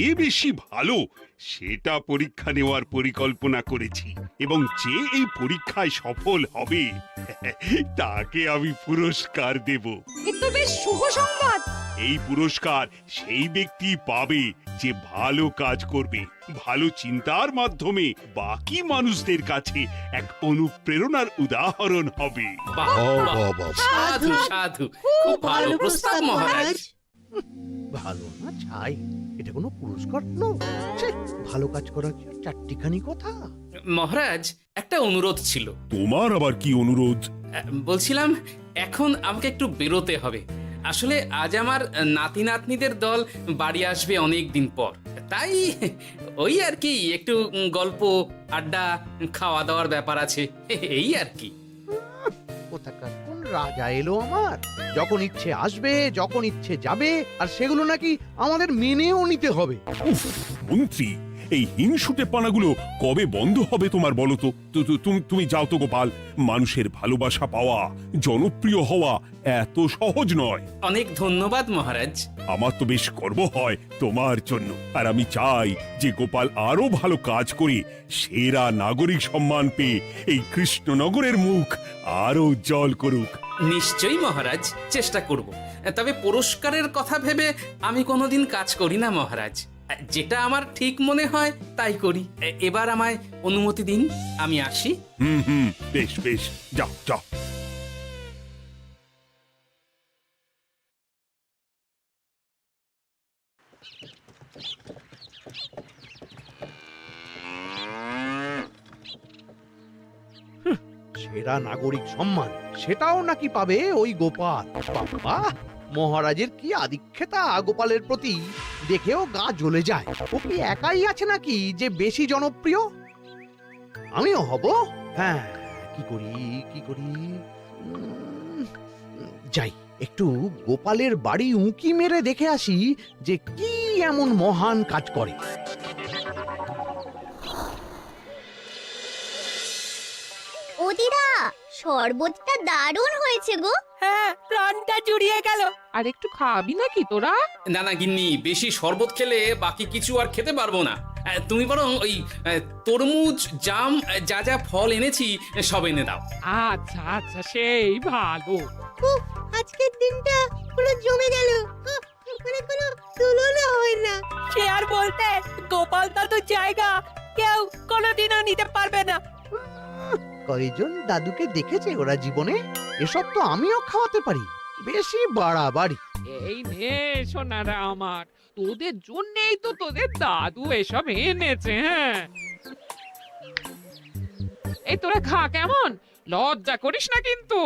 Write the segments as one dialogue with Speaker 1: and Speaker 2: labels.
Speaker 1: এ বেশি ভালো সেটা পরীক্ষা নেওয়ার পরিকল্পনা করেছি, এবং যে এই পরীক্ষায় সফল হবে তাকে আমি পুরস্কার দেব।
Speaker 2: এ তো বেশ শুভ সংবাদ।
Speaker 1: এই পুরস্কার সেই ব্যক্তি পাবে যে ভালো কাজ করবে, ভালো চিন্তার মাধ্যমে বাকি মানুষদের কাছে এক অনুপ্রেরণার উদাহরণ হবে।
Speaker 3: বাহ, বাহ, সাধু সাধু, খুব ভালো প্রস্তাব মহারাজ।
Speaker 4: ভালো না ছাই, এটা কোনো পুরস্কার নয়। ছে, ভালো কাজ করার কি আর চারটিখানি কথা?
Speaker 3: মহারাজ, একটা অনুরোধ ছিল।
Speaker 1: তোমার আবার কি অনুরোধ?
Speaker 3: বলছিলাম, এখন আমাকে একটু বেরোতে হবে। আসলে আজ আমার নাতি নাতনিদের দল বাড়ি আসবে অনেক দিন পর, তাই ওই আর কি একটু গল্প আড্ডা খাওয়া দাওয়ার ব্যাপার আছে, এই আর কি।
Speaker 4: কোথাকার কোন রাজা এলো আমার? যখন ইচ্ছে আসবে, যখন ইচ্ছে যাবে, আর সেগুলো নাকি আমাদের মেনেও নিতে হবে।
Speaker 5: উফ, মন্ত্রী, এই হিংসুটে পানাগুলো কবে বন্ধ হবে তোমার বলো তো? তুমি যাও তো গোপাল। মানুষের ভালোবাসা পাওয়া, জনপ্রিয় হওয়া এত সহজ নয়।
Speaker 3: অনেক ধন্যবাদ মহারাজ।
Speaker 5: আমার তো বেশ গর্ব হয় তোমার জন্য, আর আমি চাই যে গোপাল আরো ভালো কাজ করে সেরা নাগরিক সম্মান পেয়ে এই কৃষ্ণনগরের মুখ আরো উজ্জ্বল করুক।
Speaker 3: নিশ্চয়ই মহারাজ, চেষ্টা করব। তবে পুরস্কারের কথা ভেবে আমি কোনোদিন কাজ করি না মহারাজ। যেটা আমার ঠিক মনে হয় তাই করি। এবার আমায় অনুমতি দিন, আমি আসি।
Speaker 5: হুম, বেশ বেশ, যাও যাও।
Speaker 4: সেরা নাগরিক সম্মান সেটাও নাকি পাবে ওই গোপাল? বাবা, মহারাজের কি আদিক্ষেতা গোপালের প্রতি, দেখেও গা জ্বলে যায়। ও কি একাই আছে নাকি যে বেশি জনপ্রিয়? আমিও হব। হ্যাঁ, কি করি? যাই, একটু গোপালের বাড়ি উঁকি মেরে দেখে আসি যে কি এমন মহান কাজ করে।
Speaker 6: ওদিরা, শরবতটা দারুণ হয়েছে গো।
Speaker 2: হ্যাঁ, প্রাণটা জুড়িয়ে গেল। আর একটু খাবি নাকি তোরা?
Speaker 3: না না গিন্নি, বেশি শরবত খেলে বাকি কিছু আর খেতে পারবো না। তুমি বরং ওই তরমুজ, জাম, যা যা ফল এনেছি সব এনে দাও।
Speaker 2: আচ্ছা আচ্ছা, সেই ভালো।
Speaker 6: আজকের দিনটা পুরো জমে গেল, মানে কোনো তুলনা হয় না।
Speaker 2: সে আর বলতে, গোপাল দাদুর জায়গা কেউ কোনোদিনও নিতে পারবে না।
Speaker 4: কয়জন দাদুকে দেখেছে ওরা জীবনে? এসব তো আমিও খাওয়াতে পারি। বেশি বাড়াবাড়ি।
Speaker 7: এই নে সোনারা আমার, তোদের জন্যই তো তোদের দাদু এসব এনেছে। হ্যাঁ, এই তোরা খা, কেমন? লজ্জা করিস না কিন্তু।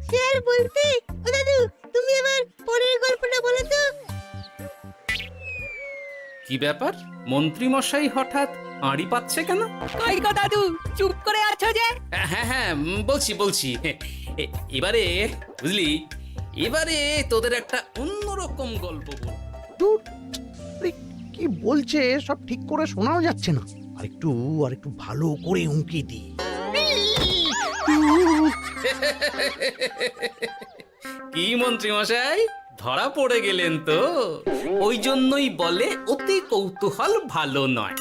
Speaker 6: সে আর বলতে, ও দাদু, তুমি এবার পরের গল্পটা বলো তো।
Speaker 3: কি ব্যাপার, মন্ত্রী মশাই হঠাৎ আড়ি পাচ্ছে কেন?
Speaker 2: কই গো দাদু, চুপ করে আছো যে?
Speaker 3: হ্যাঁ, বলছি। এবারে বুঝলি, এবারে তোদের একটা অন্যরকম গল্প বল।
Speaker 4: ধুর, আরে কি বলছে সব ঠিক করে শোনাও যাচ্ছে না। আর একটু ভালো করে উঁকি দি।
Speaker 3: কি মন্ত্রী মশাই, ধরা পড়ে গেলেন তো? ওই জন্যই বলে অতি কৌতূহল ভালো নয়।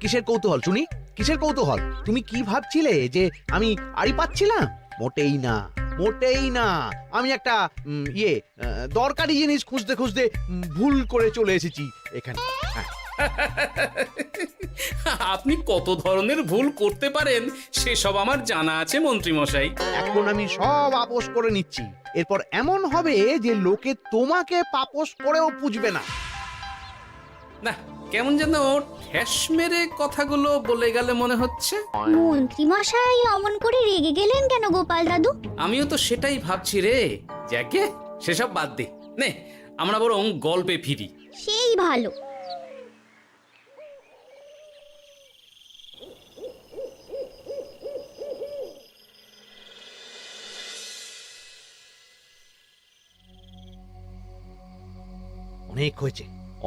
Speaker 4: কিসের কৌতূহল শুনি? কিসের কৌতূহল? তুমি কি ভাবছিলে যে আমি আড়ি পাচ্ছিলাম? মোটেই না। আমি একটা দরকারি জিনিস খুঁজতে ভুল করে চলে এসেছি এখানে। হ্যাঁ।
Speaker 3: আপনি কত ধরনের ভুল করতে পারেন সেসব আমার জানা আছে মন্ত্রী মশাই।
Speaker 4: এখন আমি সব আপোষ করে নিচ্ছি। এরপর এমন হবে যে লোকে তোমাকে পাপোশ করেও পুজবে না।
Speaker 3: না, কেমন যেন ঠেস মেরে কথাগুলো বলে গেলে মনে হচ্ছে।
Speaker 6: মন্ত্রী মশাই অমন করে রেগে গেলেন কেন গোপাল দাদু?
Speaker 3: আমিও তো সেটাই ভাবছি রে। যাকে সেসব বাদ দে, নে আমরা বরং গল্পে ফিরি।
Speaker 6: সেই ভালো।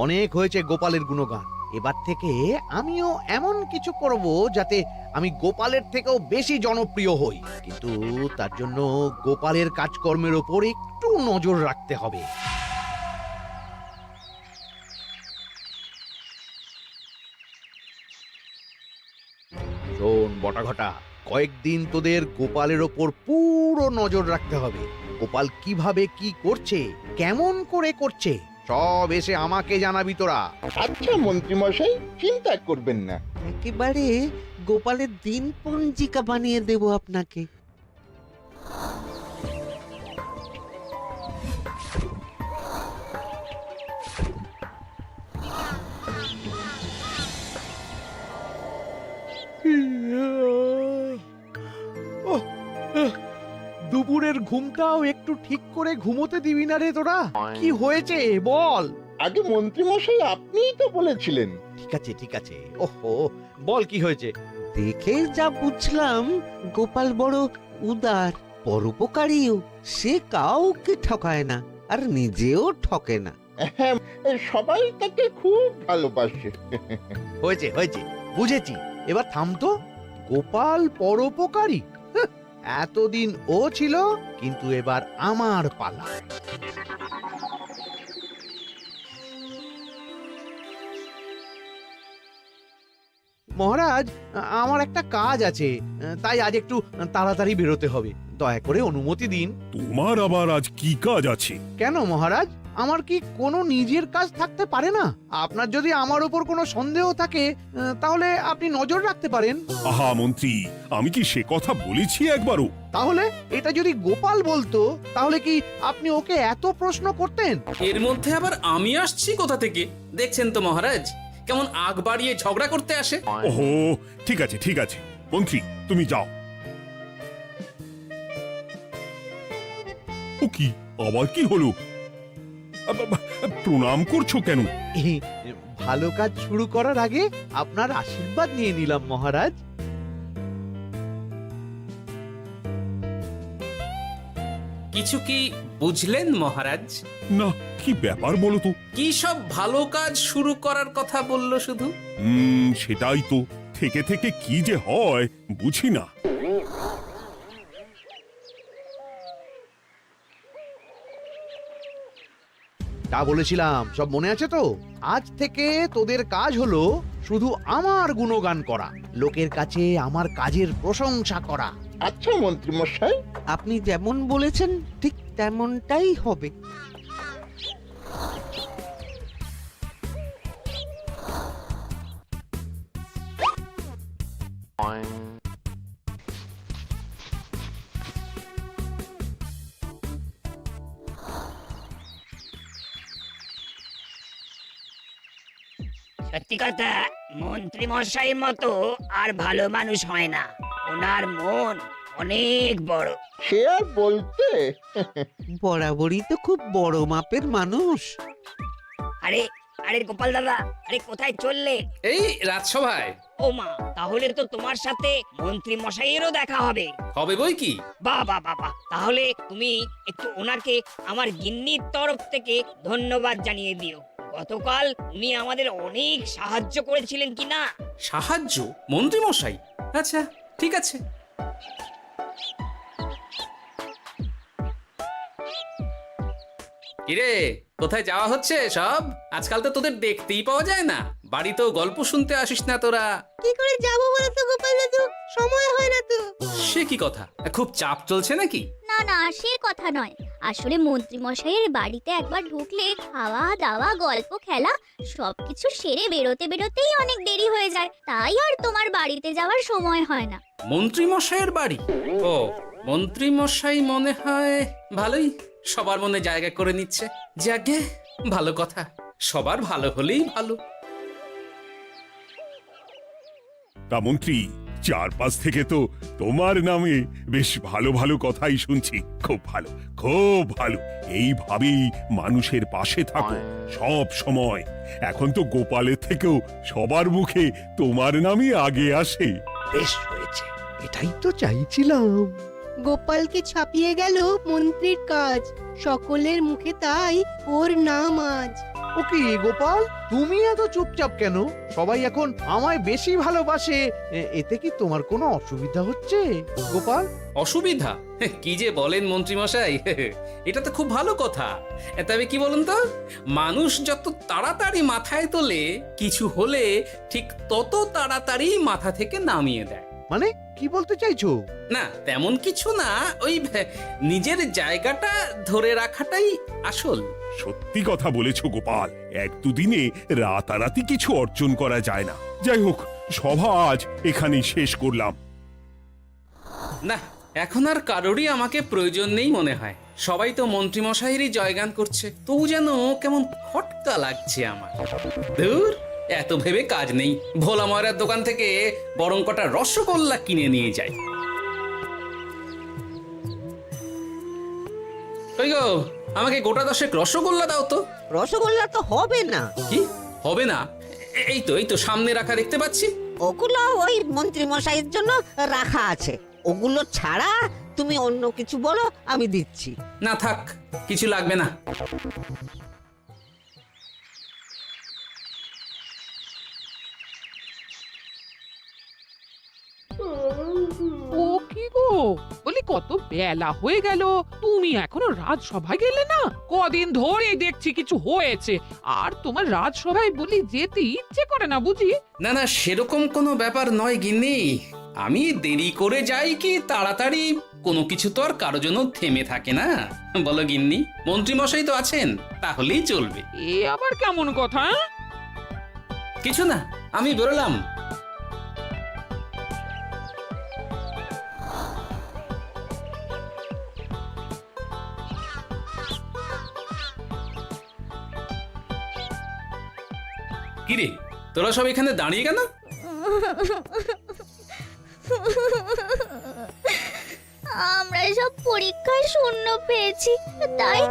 Speaker 4: অনেক হয়েছে গোপালের গুণগান। এবার থেকে আমিও এমন কিছু করব যাতে আমি গোপালের থেকেও বেশি জনপ্রিয় হই। কিন্তু তার জন্য গোপালের কাজকর্মের ওপর একটু নজর রাখতে হবে। বটা ঘটা, কয়েকদিন তোদের গোপালের ওপর পুরো নজর রাখতে হবে। গোপাল কিভাবে কি করছে, কেমন করে করছে, সব এসে আমাকে জানাবি তোরা।
Speaker 8: আচ্ছা মন্ত্রীমশাই, চিন্তা করবেন না।
Speaker 9: একেবারে গোপালের দিন পঞ্জিকা বানিয়ে দেব আপনাকে।
Speaker 4: ওহ, দুপুরের ঘুমটাও একটু ঠিক করে ঘুমোতে দিবি না রে তোরা? কি হয়েছে বল।
Speaker 8: আগে মন্ত্রীমশাই আপনিই তো বলেছিলেন।
Speaker 4: ঠিক আছে, ওহো, বল কি হয়েছে।
Speaker 9: দেখে যা বুঝলাম গোপাল বড় উদার, পরোপকারীও। সে কাউকে ঠকায় না, আর নিজেও ঠকে না।
Speaker 8: হ্যাঁ, সবাই তাকে খুব ভালোবাসে।
Speaker 4: হয়েছে, বুঝেছি। এবার থামতো। গোপাল পরোপকারী? হাহ, এতদিন ও ছিল, কিন্তু এবার আমার পালা। মহারাজ, আমার একটা কাজ আছে, তাই আজ একটু তাড়াতাড়ি বেরোতে হবে। দয়া করে অনুমতি দিন।
Speaker 5: তোমার আবার আজ কি কাজ আছে?
Speaker 4: কেন মহারাজ, আমার কি কোনো নিজের কাজ থাকতে পারে না? আপনার যদি আমার উপর কোনো সন্দেহ থাকে, তাহলে আপনি নজর রাখতে পারেন।
Speaker 5: আহা মন্ত্রী, আমি কি সে কথা বলেছি একবারও?
Speaker 4: তাহলে এটা যদি গোপাল বলতো, তাহলে কি আপনি ওকে এত প্রশ্ন করতেন?
Speaker 3: এর মধ্যে আবার আমি আসছি কোথা থেকে? দেখছেন তো মহারাজ, কেমন আগ বাড়িয়ে ঝগড়া করতে আসে।
Speaker 5: ওহো, ঠিক আছে মন্ত্রী, তুমি যাও। ও কি, আবার কি হলো? প্রণাম করছো কেন?
Speaker 4: এই, ভালো কাজ শুরু করার আগে আপনার আশীর্বাদ নিয়ে নিলাম মহারাজ।
Speaker 3: কিছু কি বুঝলেন মহারাজ?
Speaker 5: না, কি ব্যাপার বলো তো?
Speaker 3: কি সব ভালো কাজ শুরু করার কথা বললো শুধু?
Speaker 5: সেটাই তো, থেকে থেকে কি যে হয় বুঝি না।
Speaker 4: তা বলেছিলাম, সব মনে আছে তো? আজ থেকে তোদের কাজ হলো শুধু আমার গুণগান করা, লোকের কাছে আমার কাজের প্রশংসা করা।
Speaker 8: আচ্ছা মন্ত্রীমশাই।
Speaker 9: আপনি যেমন বলেছেন ঠিক তেমনটাই হবে।
Speaker 10: সত্যি কথা, মন্ত্রী মশাই মতো আর ভালো মানুষ হয় না। ওনার মন অনেক বড়।
Speaker 8: সে আর বলতে।
Speaker 9: বরাবরই তো খুব বড় মাপের মানুষ।
Speaker 10: আরে আরে গোপাল দাদা, আরে কোথায় চললে?
Speaker 3: এই রাজসভায়।
Speaker 10: ও মা, তাহলে তো তোমার সাথে মন্ত্রী মশাইয়েরও দেখা হবে।
Speaker 3: হবে বই কি?
Speaker 10: বাহ বাহ বাহ বাহ, তাহলে তুমি একটু ওনাকে আমার গিন্নির তরফ থেকে ধন্যবাদ জানিয়ে দিও। গতকাল উনি আমাদের অনেক সাহায্য করেছিলেন কি না?
Speaker 3: সাহায্য? মন্ত্রী মশাই? আচ্ছা, ঠিক আছে। কিরে, কোথায় যাওয়া হচ্ছে সব? আজকাল তো তোদের দেখতেই পাওয়া যায় না। বাড়িতেও গল্প শুনতে আসিস না তোরা।
Speaker 6: কি করে যাবো বলো তো গোপাল দাদু, সময় হয় না তো।
Speaker 3: সে কি কথা? খুব চাপ চলছে নাকি?
Speaker 11: না না, সে কথা নয়। আসলে মন্ত্রী মশাইয়ের বাড়িতে একবার ঢুকলে খাওয়া দাওয়া গল্প খেলা সবকিছু সেরে বেরোতে বেরোতেই অনেক দেরি হয়ে যায়, তাই আর তোমার বাড়িতে যাওয়ার সময় হয় না।
Speaker 3: মন্ত্রী মশাইয়ের বাড়ি? ও, মন্ত্রী মশাই মনে হয় ভালোই সবার মনে জায়গা করে নিচ্ছে। যাকে ভালো কথা, সবার ভালো হলেই ভালো।
Speaker 5: তা মন্ত্রী, চারপাশ থেকে তো তোমার নামে বেশ ভালো ভালো কথাই শুনছি। খুব ভালো। এইভাবেই মানুষের পাশে থাকো সব সময়। এখন তো গোপালের থেকেও সবার মুখে তোমার নামই আগে আসে।
Speaker 4: বেশ হয়েছে, এটাই তো চাইছিলাম।
Speaker 6: গোপালকে ছাপিয়ে গেল মন্ত্রীর কাজ, সকলের মুখে তাই ওর নাম আজ।
Speaker 4: ও কি গোপাল, তুমি এত চুপচাপ কেন? সবাই এখন আমায় বেশি ভালোবাসে, এতে কি তোমার কোনো অসুবিধা হচ্ছে গোপাল?
Speaker 3: অসুবিধা? কি যে বলেন মন্ত্রী মশাই, এটা তো খুব ভালো কথা। তবে কি বলুন তো, মানুষ যত তাড়াতাড়ি মাথায় তোলে, কিছু হলে ঠিক তত তাড়াতাড়ি মাথা থেকে নামিয়ে দেয়।
Speaker 4: মানে কি বলতে চাইছো?
Speaker 3: না তেমন কিছু না, ওই নিজের জায়গাটা ধরে রাখাটাই আসল।
Speaker 5: সত্যি কথা বলেছো গোপাল, এক দুদিনে রাতারাতি কিছু অর্জন করা যায় না। যাই হোক, সভা আজ এখানেই শেষ করলাম।
Speaker 3: না এখন আর কারোরই আমাকে প্রয়োজন নেই মনে হয়। সবাই তো মন্ত্রীমশাইয়েরই জয়গান করছে, তবু যেন কেমন খটকা লাগছে আমার। ধুর, এত ভেবে কাজ নেই, ভোলা ময়রার দোকান থেকে বরং কটা রসগোল্লা কিনে নিয়ে যাই। ওই গো, আমাকে গোটা 10 রসগোল্লা দাও তো।
Speaker 9: রসগোল্লা তো হবে না।
Speaker 3: কি হবে না? এই তো সামনে রাখা দেখতে পাচ্ছি।
Speaker 9: ওগুলো ওই মন্ত্রী মশাইয়ের জন্য রাখা আছে। ওগুলো ছাড়া তুমি অন্য কিছু বলো, আমি দিচ্ছি।
Speaker 3: না থাক, কিছু লাগবে না।
Speaker 7: ও কি গো, বলি কত বেলা হয়ে গেল, তুমি এখনো রাজসভায় গেলে না? কদিন ধরে দেখছি কিছু হয়েছে, আর তোমার রাজসভায় বলি যেতে ইচ্ছে করে না বুঝি?
Speaker 3: না না, সেরকম কোনো ব্যাপার নয় গিন্নি। আমি দেরি করে যাই কি তাড়াতাড়ি, কোনো কিছু তো আর কারো জন্য থেমে থাকে না, বলো গিন্নি? মন্ত্রীমশাই তো আছেন, তাহলেই চলবে।
Speaker 7: এ আবার কেমন কথা?
Speaker 3: কিছু না, আমি বেরোলাম। কিরে, তোরা সব এখানে দাঁড়িয়ে কেন?
Speaker 11: আমরা সব পরীক্ষায় শূন্য পেয়েছি, তাই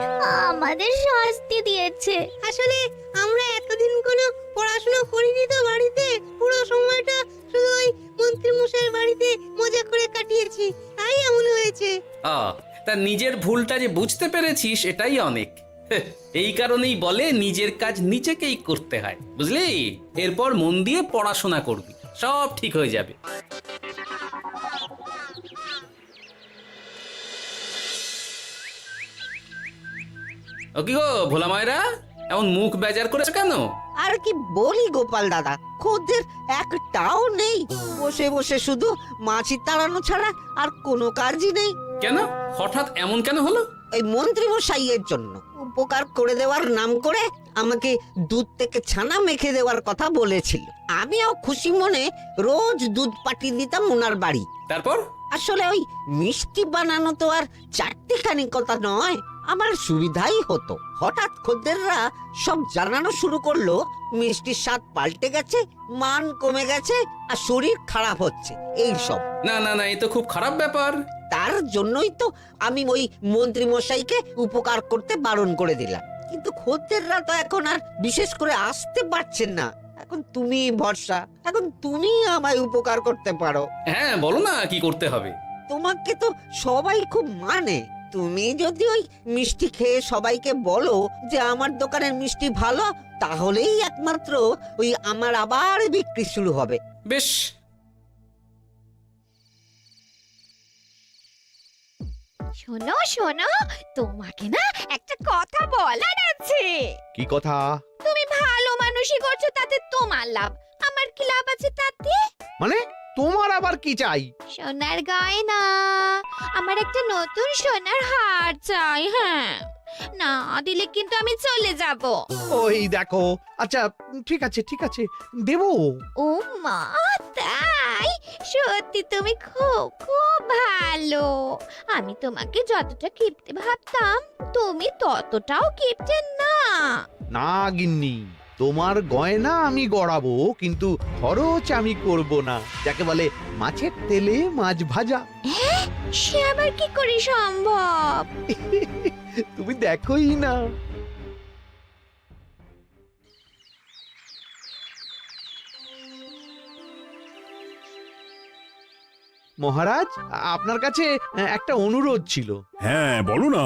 Speaker 11: আমাদের শাস্তি দিয়েছে।
Speaker 6: আসলে আমরা এতদিন কোনো পড়াশোনা করিনি তো বাড়িতে, পুরো সময়টা শুধু ওই মন্ত্রী মশাইয়ের বাড়িতে মজা করে কাটিয়েছি, তাই এমন হয়েছে।
Speaker 3: তা নিজের ভুলটা যে বুঝতে পেরেছিস এটাই অনেক। এই কারণেই বলে নিজের কাজ নিজেকেই করতে হয়, বুঝলি? এরপর মন দিয়ে পড়াশোনা করবি, সব ঠিক হয়ে যাবে। ও কি গো ভোলা ময়রা, এমন মুখ বেজার করেছো কেন?
Speaker 9: আর কি বলি গোপাল দাদা, খদ্দের একটাও নেই। বসে বসে শুধু মাছি তাড়ানো ছাড়া আর কোনো কাজই নেই।
Speaker 3: কেন, হঠাৎ এমন কেন হলো?
Speaker 9: ওই মন্ত্রী মশাইয়ের জন্য উপকার করে দেওয়ার নাম করে আমাকে দুধ থেকে ছানা মেখে দেওয়ার কথা বলেছিল। আমিও খুশি মনে রোজ দুধ পাঠিয়ে দিতাম ওনার বাড়ি।
Speaker 3: তারপর?
Speaker 9: আসলে ওই মিষ্টি বানানো তো আর চারটিখানি কথা নয়, আমার সুবিধাই হতো। হঠাৎ খদ্দেররা সব জানানো শুরু করলো মিষ্টির স্বাদ পাল্টে গেছে, মান কমে গেছে, আর শরীর খারাপ হচ্ছে, এই সব।
Speaker 3: না না না, এ তো খুব খারাপ ব্যাপার।
Speaker 9: তার জন্যই তো আমি ওই মন্ত্রী মশাইকে উপকার করতে বারণ করে দিলাম। কিন্তু খদ্দেররা তো এখন আর বিশেষ করে আসতে পারছেন না। এখন তুমি ভরসা, এখন তুমি আমায় উপকার করতে পারো।
Speaker 3: হ্যাঁ বলো না, কি করতে হবে?
Speaker 9: তোমাকে তো সবাই খুব মানে। তুমি যদি ওই মিষ্টি খেয়ে সবাইকে বলো যে আমার দোকানের মিষ্টি ভালো, তাহলেই একমাত্র ওই আমার আবার বিক্রি শুরু হবে।
Speaker 3: বেশ।
Speaker 11: শোনো শোনো, তোমাকে না একটা কথা বলার আছে।
Speaker 4: কি কথা?
Speaker 11: তুমি ভালো মানুষই করছো, তাতে তোমার লাভ, আমার কি লাভ আছে তাতে?
Speaker 4: মানে তোমার আবার কি চাই?
Speaker 11: সোনার গয়না, আমার একটা নতুন সোনার হার চাই। হ্যাঁ, না দিলে কিন্তু আমি চলে যাব।
Speaker 4: ওই দেখো, আচ্ছা ঠিক আছে ঠিক আছে, দেবো।
Speaker 11: ও মা, তাই? সত্যি তুমি খুব খুব ভালো। আমি তোমাকে যতটা কিপটে ভাবতাম, তুমি ততটাও কিপটে না।
Speaker 4: না গিন্নি, তোমার গয়না আমি গড়াবো, কিন্তু খরচ আমি করব না। যাকে বলে মাছের তেলে মাছ ভাজা।
Speaker 11: সে আবার কি করে সম্ভব?
Speaker 4: তুমি দেখোই না। মহারাজ, আপনার কাছে একটা অনুরোধ ছিল।
Speaker 5: হ্যাঁ বলো না।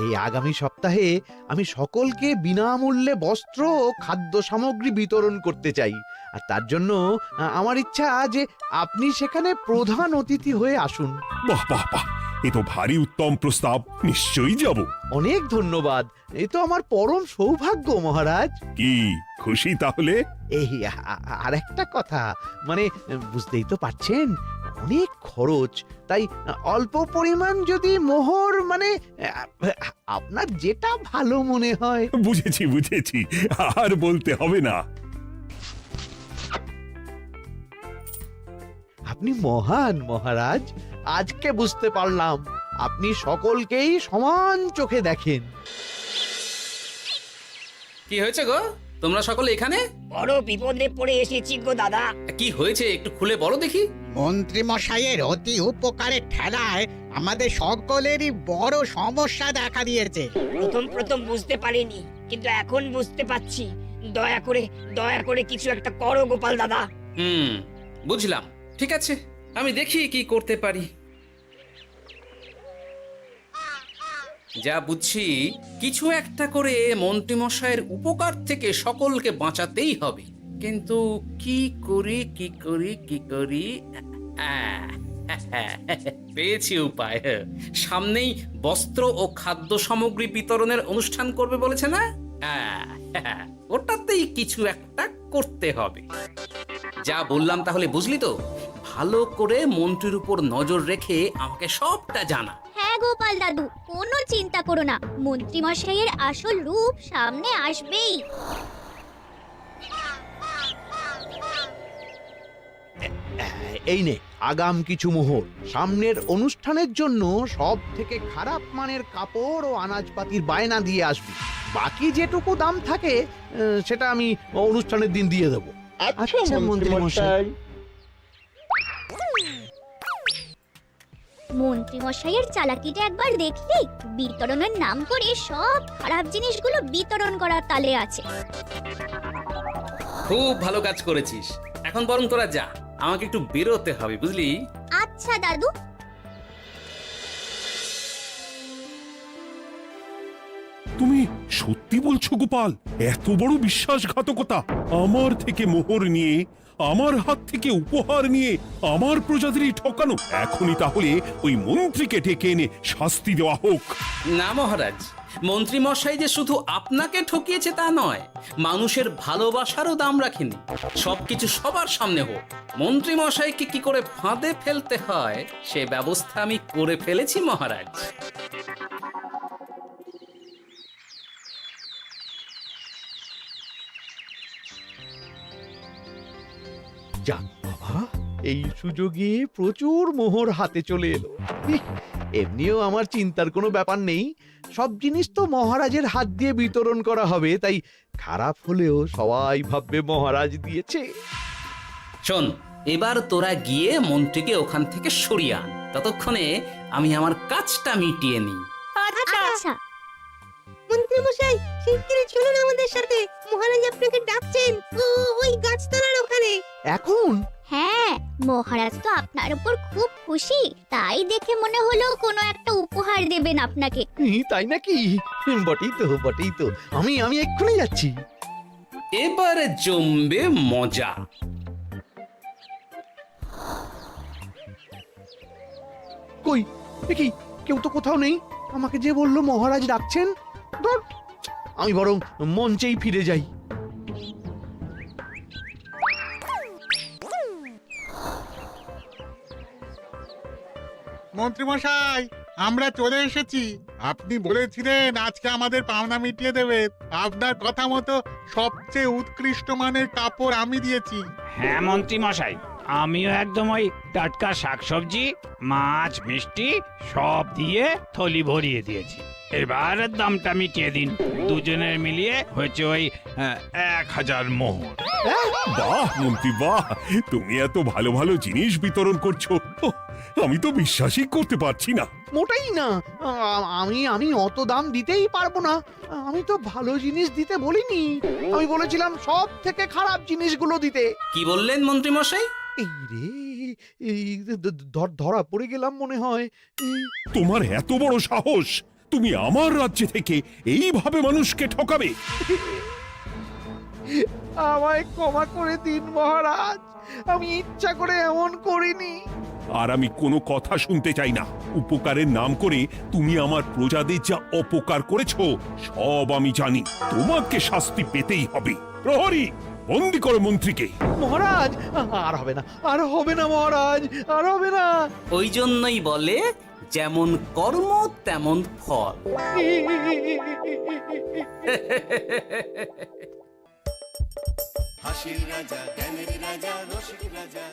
Speaker 4: এই আগামী সপ্তাহে আমি সকলকে বিনামূল্যে বস্ত্র ও খাদ্য সামগ্রী বিতরণ করতে চাই। আর তার জন্য আমার ইচ্ছা যে আপনি সেখানে প্রধান অতিথি হয়ে আসুন।
Speaker 5: বাহ বাহ বাহ, এ তো ভারী উত্তম প্রস্তাব, নিশ্চয়ই যাব।
Speaker 4: অনেক ধন্যবাদ, এই তো আমার পরম সৌভাগ্য মহারাজ।
Speaker 5: কি খুশি তাহলে?
Speaker 4: এই আর একটা কথা, মানে বুঝতেই তো পারছেন, অনেক খরচ, তাই অল্প পরিমাণ যদি মোহর মানে আপনার যেটা ভালো মনে হয়।
Speaker 5: বুঝেছি বুঝেছি, আর বলতে হবে না।
Speaker 4: আপনি মহান মহারাজ, আজকে বুঝতে পারলাম আপনি সকলকেই সমান চোখে দেখেন।
Speaker 3: কি হয়েছে গো, তোমরা সকলে এখানে?
Speaker 10: বড় বিপদে পড়ে এসেছি গো দাদা।
Speaker 3: কি হয়েছে একটু খুলে বলো দেখি।
Speaker 12: মন্ত্রী মশাইয়ের অতি উপকারের ঠেলায় আমাদের সকলেরই বড় সমস্যা দেখা দিয়েছে।
Speaker 10: প্রথম বুঝতে পারিনি, কিন্তু এখন বুঝতে পারছি। দয়া করে কিছু একটা করো গোপাল দাদা।
Speaker 3: বুঝলাম, ঠিক আছে, আমি দেখি কি করতে পারি। যা বুঝছি, কিছু একটা করে মন্ত্রীমশাইয়ের উপকার থেকে সকলকে বাঁচাতেই হবে। কিন্তু কি করি পেয়েছি উপায়। সামনেই বস্ত্র ও খাদ্য সামগ্রী বিতরণের অনুষ্ঠান করবে বলেছে না? ওটাতেই কিছু একটা করতে হবে। যা বললাম তাহলে বুঝলি তো? ভালো করে মন্ত্রীর উপর নজর রেখে আমাকে সবটা জানা।
Speaker 11: হ্যাঁ গোপাল দাদু, কোনো চিন্তা করো না, মন্ত্রী মশাইয়ের আসল রূপ সামনে আসবেই।
Speaker 4: এই নে আগাম কিছু মোহর। সামনের অনুষ্ঠানের জন্য সব থেকে খারাপ মানের কাপড় ও আনাজপাতির বায়না দিয়ে আসবি। বাকি যেটুকু দাম থাকে সেটা আমি অনুষ্ঠানের দিন দিয়ে দেবো।
Speaker 8: আচ্ছা মন্ত্রী মশাই।
Speaker 11: মন্ত্রী মশাইয়ের চালাকিটা একবার দেখলি? বিতরণের নাম করে সব খারাপ জিনিসগুলো বিতরণ করার তালে আছে।
Speaker 3: খুব ভালো কাজ করেছিস। এখন বরং তোরা যা, আমাকে একটু বেরোতে হবে, বুঝলি?
Speaker 11: আচ্ছা দাদু।
Speaker 5: তুমি সত্যি বলছো গোপাল? এত বড় বিশ্বাসঘাতকতা! আমার থেকে মোহর নিয়ে, আমার হাত থেকে উপহার নিয়ে আমার প্রজাদেরই ঠকানো। এখনই তাহলে ওই মন্ত্রীকে ডেকে এনে শাস্তি দেওয়া হোক।
Speaker 3: না মহারাজ, মন্ত্রী মশাই যে শুধু আপনাকে ঠকিয়েছে তা নয়, মানুষের ভালোবাসারও দাম রাখেনি। সবকিছু সবার সামনে হোক। মন্ত্রী মশাইকে কি করে ফাঁদে ফেলতে হয় সে ব্যবস্থা আমি করে ফেলেছি মহারাজ।
Speaker 4: যাক বাবা, এই সুযোগে প্রচুর মোহর হাতে চলে এলো। এমনিও আমার চিন্তার কোনো ব্যাপার নেই, সব জিনিস তো মহারাজের হাত দিয়ে বিতরণ করা হবে, তাই খারাপ হলেও সবাই ভাববে মহারাজ দিয়েছে।
Speaker 3: শোন, এবার তোরা গিয়ে মন্ত্রীকে ওখান থেকে সরিয়ে আন। ততক্ষণে আমি আমার কাজটা মিটিয়ে নিই।
Speaker 11: আচ্ছা।
Speaker 6: মন্ত্রী মশাই, শিগগিরই চলুন আমাদের সাথে। মহারাজ আপনাকে ডাকছেন ওই গাছতলার ওখানে।
Speaker 4: এখন?
Speaker 11: হ্যাঁ, মহারাজ তো আপনার উপর খুব খুশি, তাই দেখে মনে হলো কোনো একটা উপহার দেবেন আপনাকে।
Speaker 4: তাই নাকি? বটেই তো। আমি এক্ষুনি যাচ্ছি।
Speaker 3: এবারে জমবে মজা।
Speaker 4: কই দেখি, কেউ তো কোথাও নেই। আমাকে যে বললো মহারাজ ডাকছেন, ধুর, আমি বরং মঞ্চেই ফিরে যাই।
Speaker 12: মন্ত্রী মশাই, আমরা চলে এসেছি। আপনি বলেছিলেন আজকে আমাদের পাওনা মিটিয়ে দেবে। আপনার কথা মতো সবচেয়ে উৎকৃষ্ট মানের কাপড় আমি দিয়েছি।
Speaker 13: হ্যাঁ মন্ত্রী মশাই, আমিও একদম ওই টাটকা শাকসবজি, মাছ, মিষ্টি সব দিয়ে থলি ভরিয়ে দিয়েছি। এবার দামটা মিটিয়ে দিন। দুজনের মিলিয়ে হয়েছে ওই 1000 মোহর।
Speaker 5: বাহ মন্ত্রী বাহ, তুমি এত ভালো ভালো জিনিস বিতরণ করছো, আমি তো বিশ্বাসই করতে পারছি না।
Speaker 4: মোটেই না, আমি অত দাম দিতেই পারবো না। আমি তো ভালো জিনিস দিতে বলিনি, আমি বলেছিলাম সব থেকে খারাপ জিনিসগুলো দিতে।
Speaker 3: কি বললেন মন্ত্রী মশাই?
Speaker 4: এই রে, ধরা পড়ে গেলাম মনে হয়।
Speaker 5: তোমার এত বড় সাহস, তুমি আমার রাজ্যে থেকে এইভাবে মানুষকে ঠকাবে?
Speaker 4: আমায় ক্ষমা করে দিন মহারাজ, আমি ইচ্ছা করে এমন করিনি।
Speaker 5: আর আমি কোনো কথা শুনতে চাই না। উপকারের নাম করে তুমি আমার প্রজাদের যা অপকার করেছো সব আমি জানি। তোমাকে শাস্তি পেতেই হবে। প্রহরী, বন্দি করো মন্ত্রীকে।
Speaker 4: মহারাজ আর হবে না, আর হবে না মহারাজ, আর হবে না।
Speaker 3: ওই জন্যই বলে যেমন কর্ম তেমন ফল।
Speaker 14: হাসির রাজা, জ্ঞানের রাজা, রসিক রাজা।